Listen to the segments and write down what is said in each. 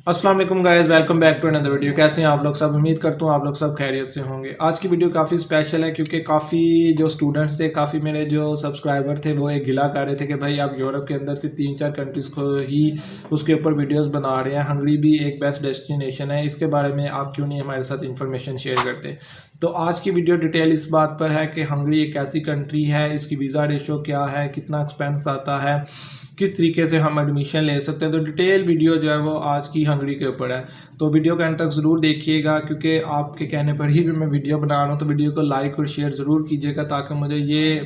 अस्सलाम वालेकुम guys, welcome back to another video. कैसे हैं आप लोग सब? उम्मीद करता हूँ आप लोग सब खैरियत से होंगे। आज की वीडियो काफ़ी स्पेशल है क्योंकि काफ़ी जो स्टूडेंट्स थे, काफ़ी मेरे जो सब्सक्राइबर थे वो एक गिला कर रहे थे कि भाई आप यूरोप के अंदर सिर्फ 3-4 कंट्रीज़ को ही उसके ऊपर वीडियोस बना रहे हैं। हंगरी भी एक बेस्ट डेस्टिनेशन है, इसके बारे में आप क्यों नहीं हमारे साथ इन्फॉर्मेशन शेयर करते। तो आज की वीडियो डिटेल इस बात पर है कि हंगरी एक ऐसी कंट्री है, इसकी वीज़ा रेशो क्या है, कितना एक्सपेंस आता है, किस तरीके से हम एडमिशन ले सकते हैं। तो डिटेल वीडियो जो है वो आज की हंगरी के ऊपर है, तो वीडियो के अंत तक ज़रूर देखिएगा क्योंकि आपके कहने पर ही भी मैं वीडियो बना रहा हूँ। तो वीडियो को लाइक और शेयर ज़रूर कीजिएगा ताकि मुझे ये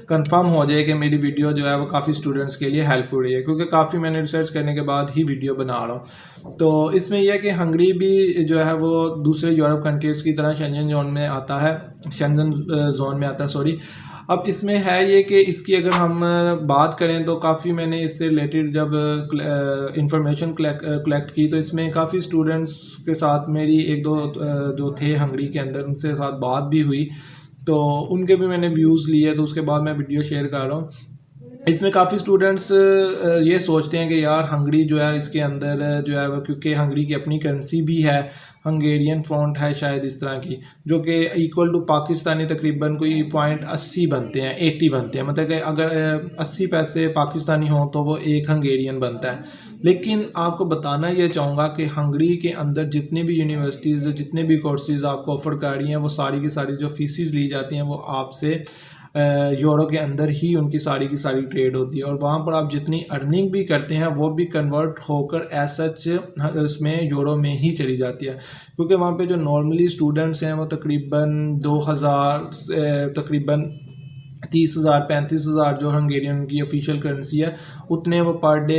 कंफर्म हो जाए कि मेरी वीडियो जो है वो काफ़ी स्टूडेंट्स के लिए हेल्पफुल है, क्योंकि काफ़ी मैंने रिसर्च करने के बाद ही वीडियो बना रहा हूँ। तो इसमें यह है कि हंगरी भी जो है वो दूसरे यूरोप कंट्रीज़ की तरह शेंजन जोन में आता है, शेंजन जोन में आता है, सॉरी। अब इसमें है ये कि इसकी अगर हम बात करें तो काफ़ी मैंने इससे रिलेटेड जब इंफॉर्मेशन कलेक्ट की तो इसमें काफ़ी स्टूडेंट्स के साथ मेरी एक दो जो थे हंगरी के अंदर उनसे साथ बात भी हुई, तो उनके भी मैंने व्यूज़ लिए, तो उसके बाद मैं वीडियो शेयर कर रहा हूँ। इसमें काफ़ी स्टूडेंट्स ये सोचते हैं कि यार हंगरी जो है इसके अंदर जो है वो, क्योंकि हंगरी की अपनी करेंसी भी है, हंगेरियन फ्रॉन्ट है शायद इस तरह की, जो कि इक्वल टू पाकिस्तानी तकरीबन कोई .80 बनते हैं, 80 बनते हैं। मतलब कि अगर 80 पैसे पाकिस्तानी हों तो वो एक हंगेरियन बनता है। लेकिन आपको बताना ये चाहूँगा कि हंगरी के अंदर जितनी भी यूनिवर्सिटीज़, जितने भी कोर्सेज़ आपको ऑफ़र कर रही हैं, वो सारी की सारी जो फीसिस ली जाती हैं वो आपसे यूरो के अंदर ही उनकी सारी की सारी ट्रेड होती है, और वहाँ पर आप जितनी अर्निंग भी करते हैं वो भी कन्वर्ट होकर एज सच उसमें यूरो में ही चली जाती है, क्योंकि वहाँ पे जो नॉर्मली स्टूडेंट्स हैं वो तकरीबन 2000 से तकरीबन 30,000 35,000 जो हंगेरियन की ऑफिशियल करेंसी है उतने वो पर डे,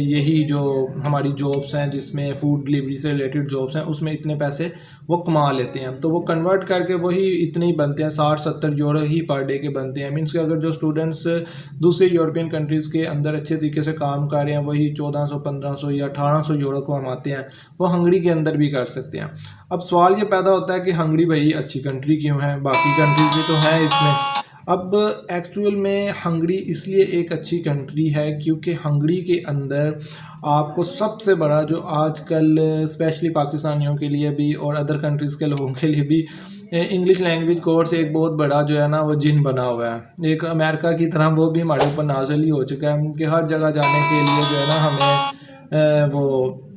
यही जो हमारी जॉब्स हैं जिसमें फूड डिलीवरी से रिलेटेड जॉब्स हैं उसमें इतने पैसे वो कमा लेते हैं। तो वो कन्वर्ट करके वही इतने ही बनते हैं, 60-70 यूरो ही पर डे के बनते हैं। मीन्स कि अगर जो स्टूडेंट्स दूसरे यूरोपियन कंट्रीज़ के अंदर अच्छे तरीके से काम कर रहे हैं वही 1400 1500 या 1800 यूरो को कमाते हैं, वो हंगरी के अंदर भी कर सकते हैं। अब सवाल ये पैदा होता है कि हंगरी भाई अच्छी कंट्री क्यों है, बाकी कंट्रीज भी तो हैं इसमें। अब एक्चुअल में हंगरी इसलिए एक अच्छी कंट्री है क्योंकि हंगरी के अंदर आपको सबसे बड़ा जो आजकल स्पेशली पाकिस्तानियों के लिए भी और अदर कंट्रीज़ के लोगों के लिए भी इंग्लिश लैंग्वेज कोर्स एक बहुत बड़ा जो है ना वो जिन बना हुआ है। एक अमेरिका की तरह वो भी हमारे ऊपर नाज़िल ही हो चुका है कि हर जगह जाने के लिए जो है ना हमें वो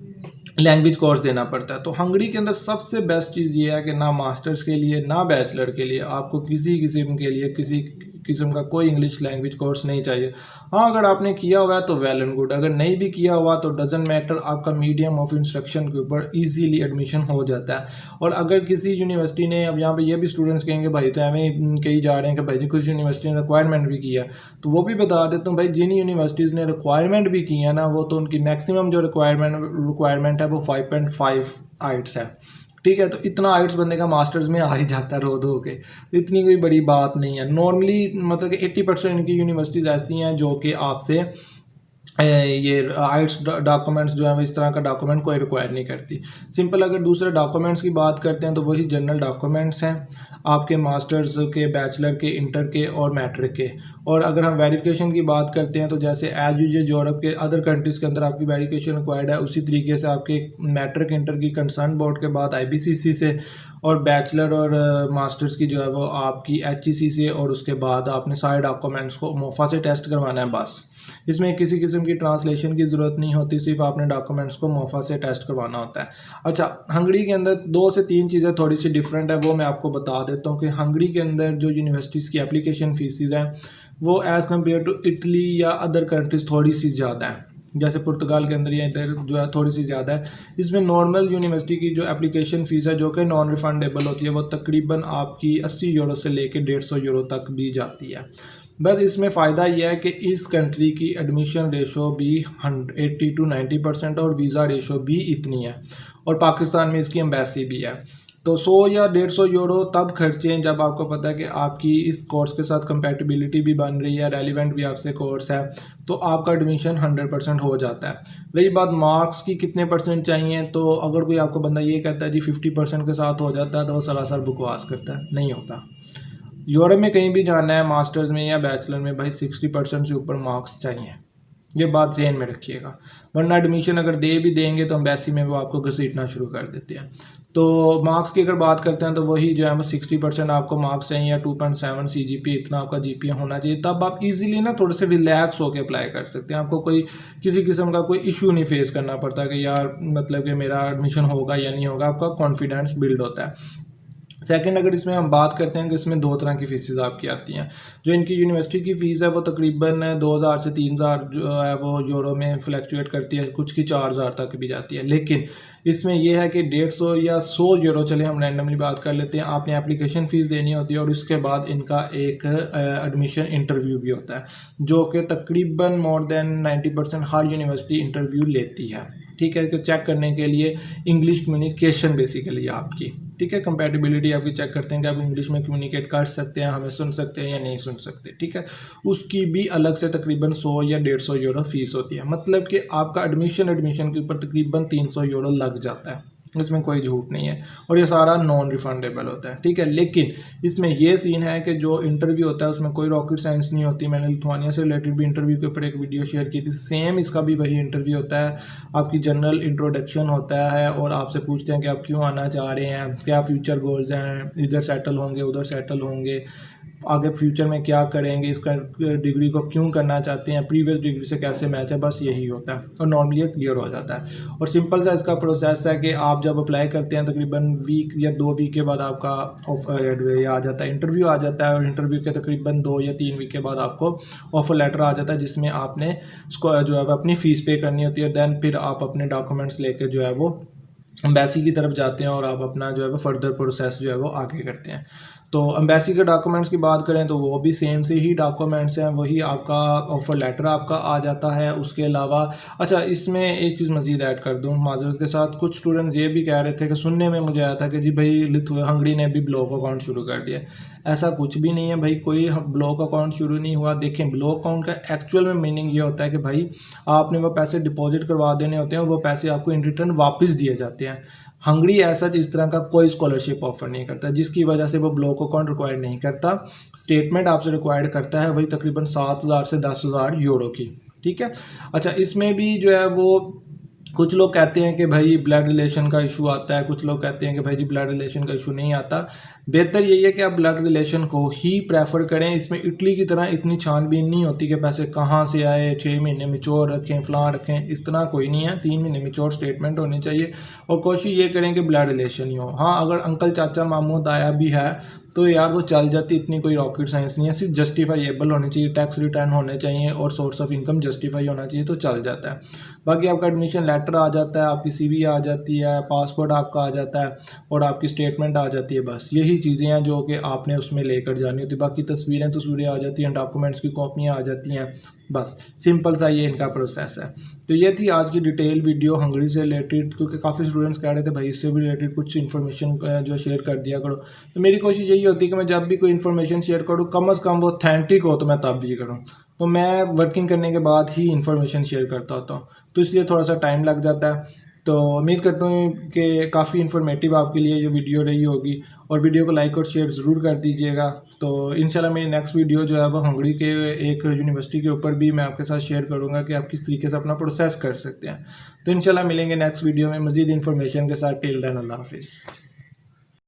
लैंग्वेज कोर्स देना पड़ता है। तो हंगरी के अंदर सबसे बेस्ट चीज़ ये है कि ना मास्टर्स के लिए ना बैचलर के लिए आपको किसी किस्म के लिए किसी किस्म का कोई इंग्लिश लैंग्वेज कोर्स नहीं चाहिए। हाँ, अगर आपने किया हुआ है तो वेल एंड गुड, अगर नहीं भी किया हुआ तो डजेंट मैटर, आपका मीडियम ऑफ इंस्ट्रक्शन के ऊपर इजीली एडमिशन हो जाता है। और अगर किसी यूनिवर्सिटी ने, अब यहाँ पे ये भी स्टूडेंट्स कहेंगे भाई तो हमें कही जा रहे हैं कि भाई जी कुछ यूनिवर्सिटी ने रिक्वायरमेंट भी किया, तो वो भी बता देता हूँ भाई जिन यूनिवर्सिटीज़ ने रिक्वायरमेंट भी की है ना वो तो उनकी मैक्सिमम जो रिक्वायरमेंट है वो 5.5 आइट्स है। ठीक है, तो इतना आइट्स बंदे का मास्टर्स में आ ही जाता है रो धो के, तो इतनी कोई बड़ी बात नहीं है। नॉर्मली मतलब कि 80% इनकी यूनिवर्सिटीज़ ऐसी हैं जो कि आपसे ये आइट्स डॉक्यूमेंट्स जो है वो इस तरह का डॉक्यूमेंट कोई रिक्वायर नहीं करती। सिंपल अगर दूसरे डॉक्यूमेंट्स की बात करते हैं तो वही जनरल डॉक्यूमेंट्स हैं आपके मास्टर्स के, बैचलर के, इंटर के और मैट्रिक के। और अगर हम वेरिफिकेशन की बात करते हैं तो जैसे एज यूजुअल यूरोप के अदर कंट्रीज़ के अंदर आपकी वेरिफिकेशन रिक्वायर्ड है, उसी तरीके से आपके मैट्रिक इंटर की कंसर्न बोर्ड के बाद IBCC से, और बैचलर और मास्टर्स की जो है वो आपकी HEC से, और उसके बाद आपने सारे डॉक्यूमेंट्स को मोफा से टेस्ट करवाना है बस। इसमें किसी किस्म की ट्रांसलेशन की ज़रूरत नहीं होती, सिर्फ आपने डॉक्यूमेंट्स को मोफा से टेस्ट करवाना होता है। अच्छा, हंगरी के अंदर 2 से 3 चीज़ें थोड़ी सी डिफरेंट है, वो मैं आपको बता देता हूँ कि हंगरी के अंदर जो यूनिवर्सिटीज़ की एप्लीकेशन फीसिस हैं वो एज़ कम्पेयर टू इटली या अदर कंट्रीज़ थोड़ी सी ज़्यादा है। जैसे पुर्तगाल के अंदर या इधर जो है थोड़ी सी ज़्यादा है। इसमें नॉर्मल यूनिवर्सिटी की जो एप्लीकेशन फ़ीस है जो कि नॉन रिफंडेबल होती है वो तकरीबन आपकी 80 यूरो से लेकर 150 यूरो तक भी जाती है। बस इसमें फ़ायदा यह है कि इस कंट्री की एडमिशन रेशो भी 80 to 90% और वीज़ा रेशो भी इतनी है, और पाकिस्तान में इसकी एम्बेसी भी है। तो 100 या 150 यूरो तब खर्चें जब आपको पता है कि आपकी इस कोर्स के साथ कंपैटिबिलिटी भी बन रही है, रेलिवेंट भी आपसे कोर्स है, तो आपका एडमिशन 100% हो जाता है। रही बात मार्क्स की कितने परसेंट चाहिए, तो अगर कोई आपको बंदा ये कहता है जी 50% के साथ हो जाता है तो वो सरासर बकवास करता है, नहीं होता। यूरोप में कहीं भी जाना है मास्टर्स में या बैचलर में भाई 60% से ऊपर मार्क्स चाहिए। ये बात ज़हन में रखिएगा, वरना एडमिशन अगर दे भी देंगे तो एम्बेसी में वो आपको घसीटना शुरू कर देते हैं। तो मार्क्स की अगर बात करते हैं तो वही जो है वो 60% आपको मार्क्स चाहिए या 2.7 CGPA, इतना आपका GPA होना चाहिए, तब आप इजीली ना थोड़े से रिलैक्स होकर अप्लाई कर सकते हैं। आपको कोई किसी किस्म का कोई इशू नहीं फेस करना पड़ता कि यार मतलब कि मेरा एडमिशन होगा या नहीं होगा, आपका कॉन्फिडेंस बिल्ड होता है। सेकंड, अगर इसमें हम बात करते हैं कि इसमें दो तरह की फ़ीसेस आपकी आती हैं। जो इनकी यूनिवर्सिटी की फ़ीस है वो तकरीबन 2000 से 3000 जो है वो यूरो में फ्लक्चुएट करती है, कुछ की 4000 तक भी जाती है। लेकिन इसमें यह है कि 150 या 100 यूरो, चले हम रैंडमली बात कर लेते हैं, आपने एप्लीकेशन फ़ीस देनी होती है और उसके बाद इनका एक एडमिशन इंटरव्यू भी होता है, जो कि तकरीबन मोर देन 90% हर यूनिवर्सिटी इंटरव्यू लेती है। ठीक है, कि चेक करने के लिए इंग्लिश कम्युनिकेशन बेसिकली आपकी, ठीक है, कंपैटिबिलिटी आपकी चेक करते हैं कि आप इंग्लिश में कम्युनिकेट कर सकते हैं, हमें सुन सकते हैं या नहीं सुन सकते। ठीक है, उसकी भी अलग से तकरीबन 100 या 150 यूरो फीस होती है। मतलब कि आपका एडमिशन के ऊपर तकरीबन 300 यूरो लग जाता है, इसमें कोई झूठ नहीं है, और ये सारा नॉन रिफंडेबल होता है। ठीक है, लेकिन इसमें ये सीन है कि जो इंटरव्यू होता है उसमें कोई रॉकेट साइंस नहीं होती। मैंने लिथुआनिया से रिलेटेड भी इंटरव्यू के ऊपर एक वीडियो शेयर की थी, सेम इसका भी वही इंटरव्यू होता है। आपकी जनरल इंट्रोडक्शन होता है और आपसे पूछते हैं कि आप क्यों आना चाह रहे हैं, क्या फ्यूचर गोल्स हैं, इधर सेटल होंगे उधर सेटल होंगे, आगे फ्यूचर में क्या करेंगे, इसका डिग्री को क्यों करना चाहते हैं, प्रीवियस डिग्री से कैसे मैच है, बस यही होता है और नॉर्मली ये क्लियर हो जाता है। और सिंपल सा इसका प्रोसेस है कि आप जब अप्लाई करते हैं तकरीबन वीक या 2 वीक के बाद आपका ऑफर आ जाता है, इंटरव्यू आ जाता है, और इंटरव्यू के तकरीबन 2 या 3 वीक के बाद आपको ऑफर लेटर आ जाता है, जिसमें आपने उसको जो है वो अपनी फ़ीस पे करनी होती है। दैन फिर आप अपने डॉक्यूमेंट्स लेके जो है वो एम्बेसी की तरफ जाते हैं और आप अपना जो है वो फर्दर प्रोसेस जो है वो आगे करते हैं। तो एम्बेसी के डॉक्यूमेंट्स की बात करें तो वो भी सेम से ही डॉक्यूमेंट्स हैं, वही आपका ऑफ़र लेटर आपका आ जाता है। उसके अलावा अच्छा, इसमें एक चीज़ मज़ीद ऐड कर दूं माज़रत के साथ, कुछ स्टूडेंट्स ये भी कह रहे थे कि सुनने में मुझे आया था कि जी भाई हंगरी ने भी ब्लॉक अकाउंट शुरू कर दिया। ऐसा कुछ भी नहीं है भाई, कोई ब्लॉक अकाउंट शुरू नहीं हुआ। देखें, ब्लॉक अकाउंट का एक्चुअल में मीनिंग ये होता है कि भाई आपने वो पैसे डिपॉजिट करवा देने होते हैं और वो पैसे आपको इन रिटर्न वापस दिए जाते हैं। हंगरी ऐसा इस तरह का कोई स्कॉलरशिप ऑफर नहीं करता, जिसकी वजह से वो ब्लॉक अकाउंट रिक्वायर्ड नहीं करता। स्टेटमेंट आपसे रिक्वायर्ड करता है वही तकरीबन 7000 से 10,000 यूरो की। ठीक है, अच्छा, इसमें भी जो है वो कुछ लोग कहते हैं कि भाई ब्लड रिलेशन का इशू आता है, कुछ लोग कहते हैं कि भाई जी ब्लड रिलेशन का इशू नहीं आता। बेहतर यही है कि आप ब्लड रिलेशन को ही प्रेफर करें। इसमें इटली की तरह इतनी छानबीन नहीं होती कि पैसे कहाँ से आए, 6 महीने मिच्योर रखें, फलां रखें, इस तरह कोई नहीं है। 3 महीने मिच्योर स्टेटमेंट होनी चाहिए और कोशिश ये करें कि ब्लड रिलेशन ही हो। हाँ, अगर अंकल चाचा मामू दाया भी है तो यार वो चल जाती, इतनी कोई रॉकेट साइंस नहीं है। सिर्फ जस्टिफाइएबल होनी चाहिए, टैक्स रिटर्न होने चाहिए और सोर्स ऑफ इनकम जस्टिफाई होना चाहिए, तो चल जाता है। बाकी आपका एडमिशन लेटर आ जाता है, आपकी CV आ जाती है, पासपोर्ट आपका आ जाता है और आपकी स्टेटमेंट आ जाती है। बस यही चीज़ें हैं जो कि आपने उसमें लेकर जानी होती है। बाकी तस्वीरें आ जाती हैं, डॉक्यूमेंट्स की कॉपियाँ आ जाती हैं। बस सिंपल सा ये इनका प्रोसेस है। तो ये थी आज की डिटेल वीडियो हंगरी से रिलेटेड, क्योंकि काफ़ी स्टूडेंट्स कह रहे थे भाई इससे भी रिलेटेड कुछ इन्फॉर्मेशन जो शेयर कर दिया करो। तो मेरी कोशिश यही होती है कि मैं जब भी कोई इन्फॉर्मेशन शेयर करूँ कम अज़ कम वो ऑथेंटिक हो, तो मैं तब भी करूँ। तो मैं वर्किंग करने के बाद ही इन्फॉर्मेशन शेयर करता होता हूँ, तो इसलिए थोड़ा सा टाइम लग जाता है। तो उम्मीद करता हूँ कि काफ़ी इन्फॉर्मेटिव आपके लिए ये वीडियो रही होगी, और वीडियो को लाइक और शेयर ज़रूर कर दीजिएगा। तो इंशाल्लाह मेरी नेक्स्ट वीडियो जो है वो हंगरी के एक यूनिवर्सिटी के ऊपर भी मैं आपके साथ शेयर करूँगा कि आप किस तरीके से अपना प्रोसेस कर सकते हैं। तो इंशाल्लाह मिलेंगे नेक्स्ट वीडियो में मज़ीद इन्फॉर्मेशन के साथ। टिल देन अल्लाह हाफिज़।